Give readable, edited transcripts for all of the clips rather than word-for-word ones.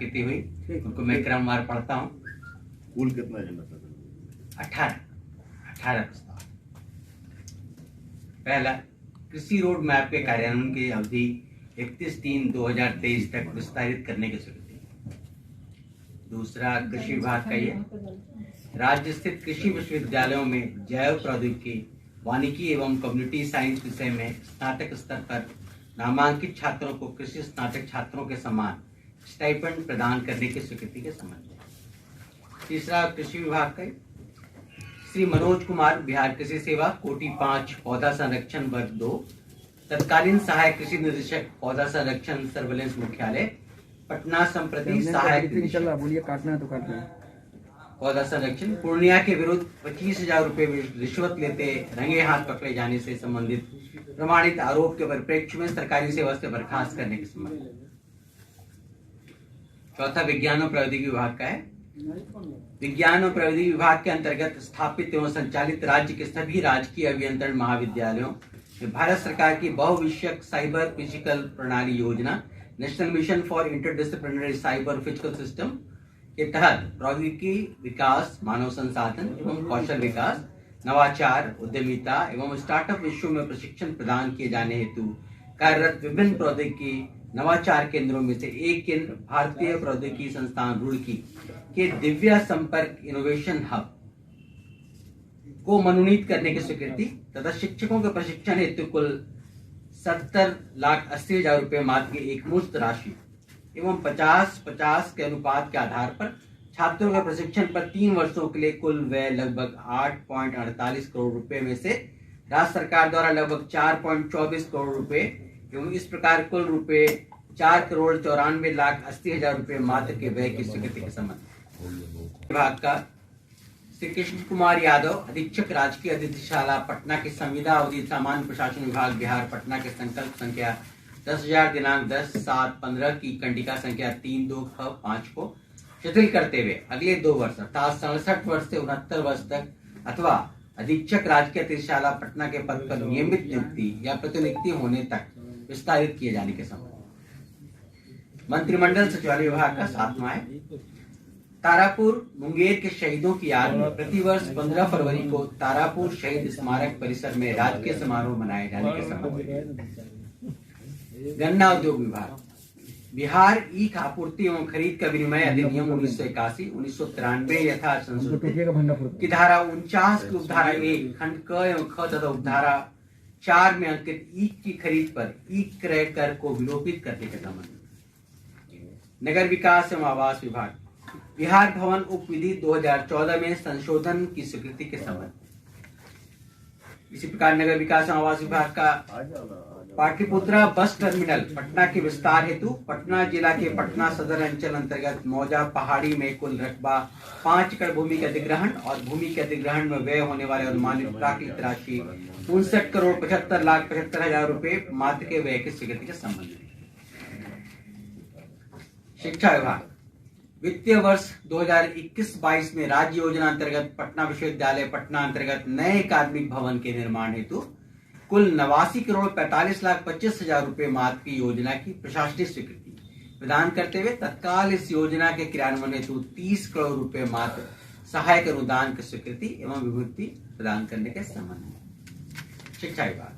स्वीकृति हुई, उनको मैं क्रमवार पढ़ता हूँ। कुल कितना एजेंडा था? 18 प्रस्ताव। पहला, कृषि रोड मैप के कार्यान्वयन की अवधि 31/3/2023 तक विस्तारित करने की स्वीकृति। दूसरा, कृषि विभाग का ये राज्य स्थित कृषि विश्वविद्यालयों में जैव प्रौद्योगिकी, वानिकी एवं कम्युनिटी साइंस विषय में स्नातक स्तर पर नामांकित छात्रों को कृषि स्नातक छात्रों के समान स्टाइपेंड प्रदान करने की स्वीकृति के संबंध में। तीसरा, कृषि विभाग का श्री मनोज कुमार, बिहार कृषि सेवा, कोटि 5, पौधा संरक्षण वर्ग 2, तत्कालीन सहायक कृषि निदेशक, पौधा संरक्षण सर्वेलेंस मुख्यालय, पटना, संप्रति सहायक पौधा संरक्षण, पूर्णिया के विरुद्ध 25,000 रुपए रिश्वत लेते रंगे हाथ पकड़े जाने से संबंधित प्रमाणित आरोप के परिप्रेक्ष्य में सरकारी सेवा से बर्खास्त करने के संबंध में। चौथा, विज्ञान और प्रौद्योगिकी विभाग का है। विज्ञान और प्रौद्योगिकी विभाग के अंतर्गत स्थापित एवं संचालित राज्य के सभी राजकीय अभियंत्रण महाविद्यालयों में भारत सरकार की बहुविषयक साइबर फिजिकल प्रणाली योजना, national mission for interdisciplinary cyber physical system के तहत प्रौद्योगिकी विकास, मानव संसाधन एवं कौशल विकास, नवाचार, उद्यमिता एवं स्टार्टअप विषयों में प्रशिक्षण प्रदान किए जाने हेतु कार्यरत विभिन्न प्रौद्योगिकी नवाचार केंद्रों में से एक केंद्र भारतीय प्रौद्योगिकी संस्थान रुड़की के दिव्या संपर्क इनोवेशन हब को मनोनीत करने की स्वीकृति तथा शिक्षकों के प्रशिक्षण हेतु कुल 70,80,000 रुपए मात्र की एकमुश्त राशि एवं 50-50 के अनुपात के आधार पर छात्रों के प्रशिक्षण पर 3 वर्षों के लिए कुल व्यय लगभग 8.48 करोड़ रुपए में से राज्य सरकार द्वारा लगभग 4.24 करोड़ रुपए एवं इस प्रकार कुल रुपए 4,94,80,000 रुपए मात्र के व्यय की स्वीकृति के संबंध विभाग का श्री कृष्ण कुमार यादव, अधीक्षक राजकीय अतिथिशाला पटना के संविदा अवधि सामान्य प्रशासन विभाग बिहार पटना के संकल्प संख्या 10,000 दिनांक 10/7/15 की कंडिका संख्या 32665 को शिथिल करते हुए अगले 2 वर्ष अर्थात 67 वर्ष से 69 वर्ष तक अथवा अधीक्षक राजकीय अतिथिशाला पटना के पद पर नियमित नियुक्ति या प्रतिनियुक्ति होने तक विस्तारित किए जाने के संबंध। मंत्रिमंडल सचिवालय विभाग का 7वां है। तारापुर मुंगेर के शहीदों की याद में प्रतिवर्ष 15 फरवरी को तारापुर शहीद स्मारक परिसर में राजकीय समारोह मनाए जाने के संबंध। गन्ना उद्योग विभाग बिहार ईख आपूर्ति एवं खरीद का विनिमय अधिनियम 1981, 1993 यथा संशोधित की धारा 49 की उपधारा 1 खंड क एवं ख तथा उपधारा 4 में अंकित ईख की खरीद पर ईख क्रय कर को विलोपित करने के संबंध। नगर विकास एवं आवास विभाग बिहार भवन उप विधि 2014 में संशोधन की स्वीकृति के संबंध। इसी प्रकार नगर विकास एवं आवास विभाग का पाटलिपुत्रा बस टर्मिनल पटना के विस्तार हेतु पटना जिला के पटना सदर अंचल अंतर्गत मौजा पहाड़ी में कुल रकबा 5 एकड़ भूमि के अधिग्रहण और भूमि के अधिग्रहण में व्यय होने वाले अनुमानित प्राकृतिक राशि 59,75,75,000 रुपए मात्र के व्यय की स्वीकृति के संबंध में। शिक्षा विभाग वित्तीय वर्ष 2021-22 में राज्य योजना अंतर्गत पटना विश्वविद्यालय पटना अंतर्गत नए अकादमिक भवन के निर्माण हेतु कुल 89,45,25,000 रुपए मात्र की योजना की प्रशासनिक स्वीकृति प्रदान करते हुए तत्काल इस योजना के क्रियान्वयन हेतु 30 करोड़ रुपए मात्र सहायक अनुदान की स्वीकृति एवं विभूति प्रदान करने के संबंध में। शिक्षा विभाग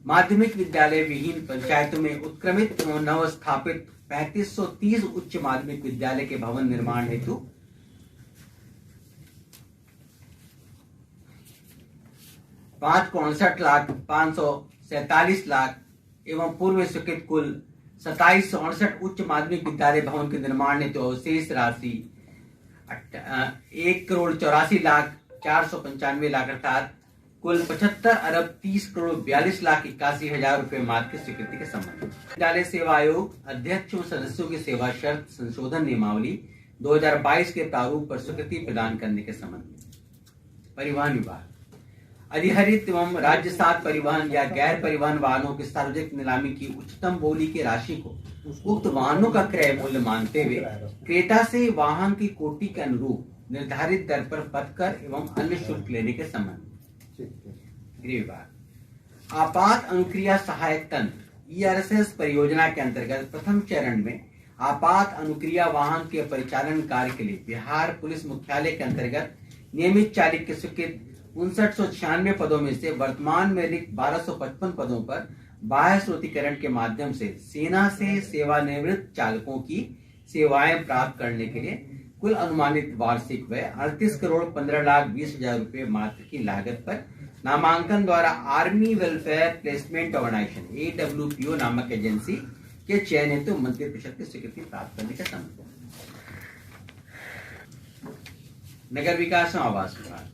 माध्यमिक विद्यालय विहीन पंचायतों में उत्क्रमित एवं नव स्थापित 3530 उच्च माध्यमिक विद्यालय के भवन निर्माण हेतु 5,59,547,00,000 एवं पूर्व में स्वीकृत कुल 2768 उच्च माध्यमिक विद्यालय भवन के निर्माण हेतु शेष राशि 1,84,495,00,000 अर्थात कुल 75,30,42,81,000 रुपए मात्र की स्वीकृति के संबंध। विद्यालय सेवा आयोग अध्यक्ष व सदस्यों की सेवा शर्त संशोधन नियमावली 2022 के प्रारूप पर स्वीकृति प्रदान करने के संबंध में। परिवहन विभाग अधिहरित एवं राज्य सात परिवहन या गैर परिवहन वाहनों की सार्वजनिक नीलामी की उच्चतम बोली की राशि को उक्त वाहनों का क्रय मूल्य मानते हुए क्रेता से वाहन की कोटि के अनुरूप निर्धारित दर पर पथकर एवं अन्य शुल्क लेने के संबंध। गृह विभाग आपात अनुक्रिया सहायक तंत्र ERSS परियोजना के अंतर्गत प्रथम चरण में आपात अनुक्रिया वाहन के परिचालन कार्य के लिए बिहार पुलिस मुख्यालय के अंतर्गत नियमित चालक के स्वीकृत 5996 पदों में से वर्तमान में रिक्त 1255 पदों पर बाह्य स्रोतीकरण के माध्यम से सेना से सेवानिवृत्त चालकों की सेवाएं प्राप्त करने के लिए कुल अनुमानित वार्षिक व्यय 38,15,20,000 रुपए मात्र की लागत पर नामांकन द्वारा army welfare placement organization AWPO नामक एजेंसी के चयन हेतु मंत्रिपरिषद की स्वीकृति प्राप्त करने का संबंध। नगर विकास एवं आवास विभाग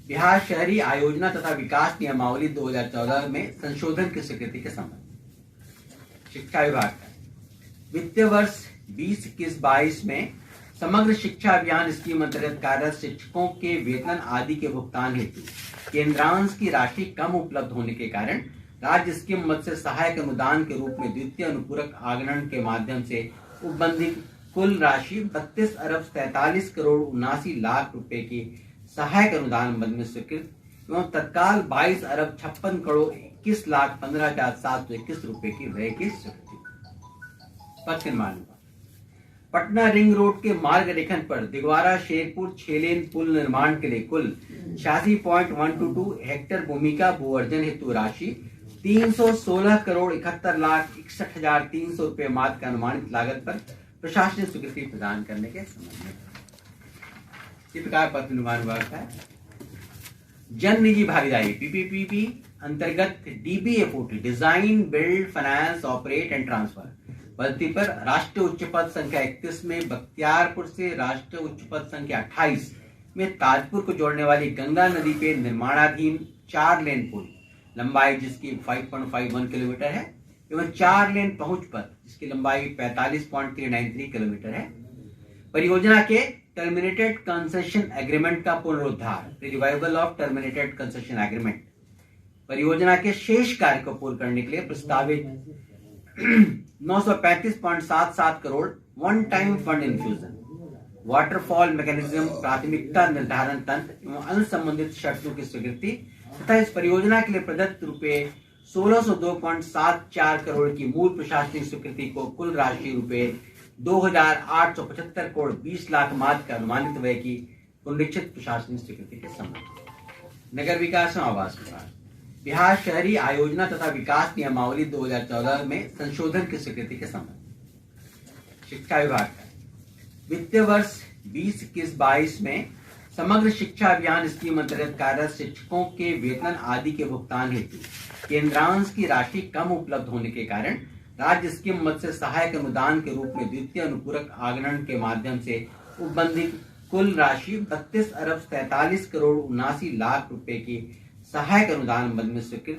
बिहार शहरी आयोजना तथा विकास नियमावली 2014 में संशोधन की स्वीकृति के संबंध। शिक्षा विभाग का वित्तीय वर्ष 2021-22 में समग्र शिक्षा अभियान स्कीम अंतर्गत कार्यरत शिक्षकों के वेतन आदि के भुगतान हेतु केंद्रांश की राशि कम उपलब्ध होने के कारण राज्य स्कीम मद से सहायक अनुदान के रूप में द्वितीय अनुपूरक आगणन के माध्यम से उपबंधित कुल राशि 32,43,79,00,000 रुपए की सहायक अनुदान मद में स्वीकृत एवं तत्काल 22,56,21,15,721 रुपए की व्यय की स्वीकृति। पथ निर्माण विभाग पटना रिंग रोड के मार्ग रेखन पर दिगवारा शेरपुर 6 लेन पुल निर्माण के लिए कुल 86.122 हेक्टेयर भूमि का भू अर्जन हेतु राशि 316,71,61,300 रुपए मात्र का अनुमानित लागत पर प्रशासनिक स्वीकृति प्रदान करने के संबंध में। इस प्रकार पथ निर्माण विभाग का जन निजी भागीदारी PPP अंतर्गत DBFOT design build finance operate and transfer पद्धति पर राष्ट्रीय उच्च पथ संख्या 31 में बख्तियारपुर से राष्ट्रीय उच्च पथ संख्या 28 में ताजपुर को जोड़ने वाली गंगा नदी पे निर्माणाधीन 4 लेन पुल लंबाई जिसकी 5.51 किलोमीटर है एवं 4 लेन पहुंच पथ जिसकी लंबाई 45.393 किलोमीटर है। परियोजना के टर्मिनेटेड कंसेशन एग्रीमेंट का पुनरुद्धार revival of terminated concession agreement परियोजना के शेष कार्य को पूर्ण करने के लिए प्रस्तावित 935.77 crore one time fund infusion waterfall mechanism प्राथमिकता निर्धारण तंत्र एवं अन्य संबंधित शर्तों की स्वीकृति तथा इस परियोजना के लिए प्रदत्त रुपए 1602.74 करोड़ की मूल प्रशासनिक स्वीकृति को कुल राशि रुपए 2,875 करोड़ 20 लाख मात्र का अनुमानित व्यय की पुनरीक्षित प्रशासनिक स्वीकृति के संबंध। नगर विकास एवं आवास विभाग बिहार शहरी आयोजना तथा विकास नियमावली 2014 में संशोधन की स्वीकृति के संबंध। शिक्षा विभाग का वित्तीय वर्ष 2021-22 में समग्र शिक्षा अभियान स्कीम अंतर्गत कार्यरत शिक्षकों के वेतन आदि के भुगतान हेतु केंद्रांश की राशि कम उपलब्ध होने के कारण राज्य स्कीम मद से सहायक अनुदान के रूप में द्वितीय अनुपूरक आगणन के माध्यम से उपबंधित कुल राशि 32,43,79,00,000 रुपए की सहायक अनुदान मद में स्वीकृत